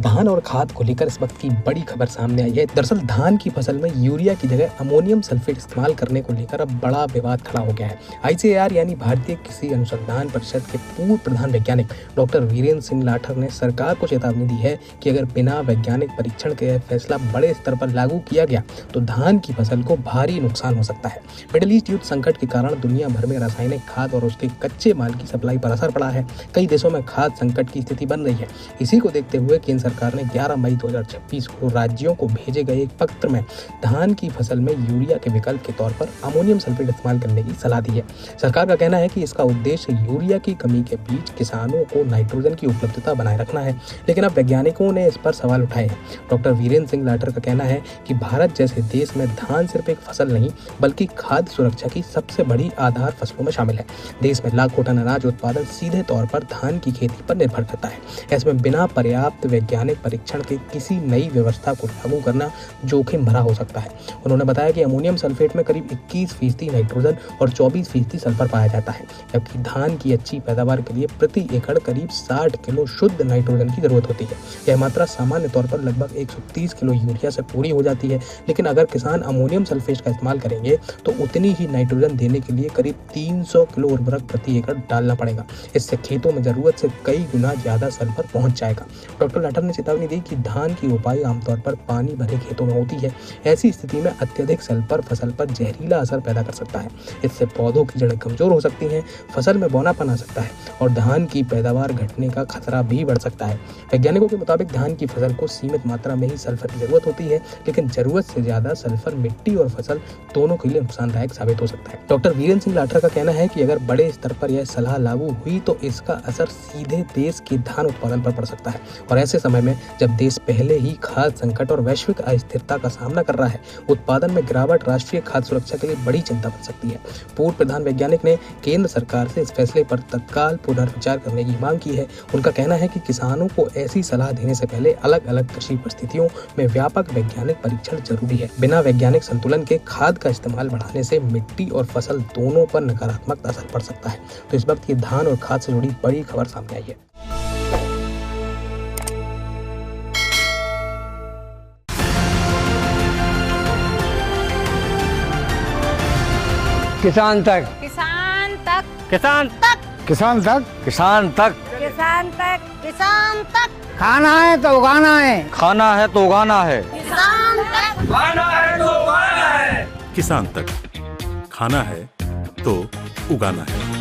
धान और खाद को लेकर इस वक्त की बड़ी खबर सामने आई है। दरअसल धान की फसल में यूरिया की जगह अमोनियम सल्फेट इस्तेमाल करने को लेकर अब बड़ा विवाद खड़ा हो गया है। ICAR यानी भारतीय कृषि अनुसंधान परिषद के पूर्व प्रधान वैज्ञानिक डॉक्टर वीरेंद्र सिंह लाठर ने सरकार को चेतावनी दी है कि अगर बिना वैज्ञानिक परीक्षण के फैसला बड़े स्तर पर लागू किया गया तो धान की फसल को भारी नुकसान हो सकता है। मिडिल ईस्ट युद्ध संकट के कारण दुनिया भर में रासायनिक खाद और उसके कच्चे माल की सप्लाई पर असर पड़ा है। कई देशों में खाद संकट की स्थिति बन रही है। इसी को देखते हुए केंद्र सरकार ने 11 मई 2026 को राज्यों को भेजे गए एक पत्र में धान की फसल में यूरिया के विकल्प के तौर पर अमोनियम सल्फेट इस्तेमाल करने की सलाह दी है। सरकार का कहना है कि इसका उद्देश्य यूरिया की कमी के बीच किसानों को नाइट्रोजन की उपलब्धता बनाए रखना है, लेकिन अब वैज्ञानिकों ने इस पर सवाल उठाए हैं। डॉक्टर वीरेंद्र सिंह लाठर का कहना है कि भारत जैसे देश में धान सिर्फ एक फसल नहीं बल्कि खाद्य सुरक्षा की सबसे बड़ी आधार फसलों में शामिल है। देश में लाखों टन अनाज उत्पादन सीधे तौर पर धान की खेती पर निर्भर करता है। ऐसे में बिना पर्याप्त वैज्ञानिक परीक्षण के किसी नई व्यवस्था को लागू करना जोखिम भरा हो सकता है। उन्होंने बताया कि अमोनियम सल्फेट में करीब 21% नाइट्रोजन और 24% सल्फर पाया जाता है, जबकि धान की अच्छी पैदावार के लिए प्रति एकड़ करीब 60 किलो शुद्ध नाइट्रोजन की जरूरत होती है। यह मात्रा सामान्य तौर पर लगभग 130 किलो यूरिया से पूरी हो जाती है, लेकिन अगर किसान अमोनियम सल्फेट का इस्तेमाल करेंगे तो उतनी ही नाइट्रोजन देने के लिए करीब 300 किलो उर्वरक प्रति एकड़ डालना पड़ेगा। इससे खेतों में जरूरत से कई गुना ज्यादा सल्फर पहुंच जाएगा। डॉक्टर लाठर ने चेतावनी दी कि धान की रोपाई आमतौर पर पानी भरे खेतों में होती है। ऐसी स्थिति में अत्यधिक सल्फर फसल पर जहरीला असर पैदा कर सकता है। इससे पौधों की जड़ें कमजोर हो सकती हैं, फसल में बौनापन आ सकता है और धान की पैदावार घटने का खतरा भी बढ़ सकता है। वैज्ञानिकों के मुताबिक धान की फसल को सीमित मात्रा में ही सल्फर की जरूरत होती है, लेकिन जरूरत से ज्यादा सल्फर मिट्टी और फसल दोनों के लिए नुकसानदायक साबित हो सकता है। डॉक्टर वीरेंद्र सिंह लाठर का कहना है कि अगर बड़े स्तर पर यह सलाह लागू हुई तो इसका असर सीधे देश के धान उत्पादन पर पड़ सकता है और ऐसे समय में जब देश पहले ही खाद्य संकट और वैश्विक अस्थिरता का सामना कर रहा है, उत्पादन में गिरावट राष्ट्रीय खाद्य सुरक्षा के लिए बड़ी चिंता बन सकती है। पूर्व प्रधान वैज्ञानिक ने केंद्र सरकार से इस फैसले पर तत्काल पुनर्विचार करने की मांग की है। उनका कहना है कि किसानों को ऐसी सलाह देने से पहले अलग अलग कृषि परिस्थितियों में व्यापक वैज्ञानिक परीक्षण जरूरी है। बिना वैज्ञानिक संतुलन के खाद का इस्तेमाल बढ़ाने से मिट्टी और फसल दोनों पर नकारात्मक असर पड़ सकता है। तो इस वक्त ये धान और खाद से जुड़ी बड़ी खबर सामने आई है। किसान तक, किसान तक, किसान तक, किसान तक, किसान तक, किसान तक, किसान तक। खाना है तो उगाना है, खाना है तो उगाना है, किसान तक, खाना है तो उगाना है। किसान तक, खाना है तो उगाना है।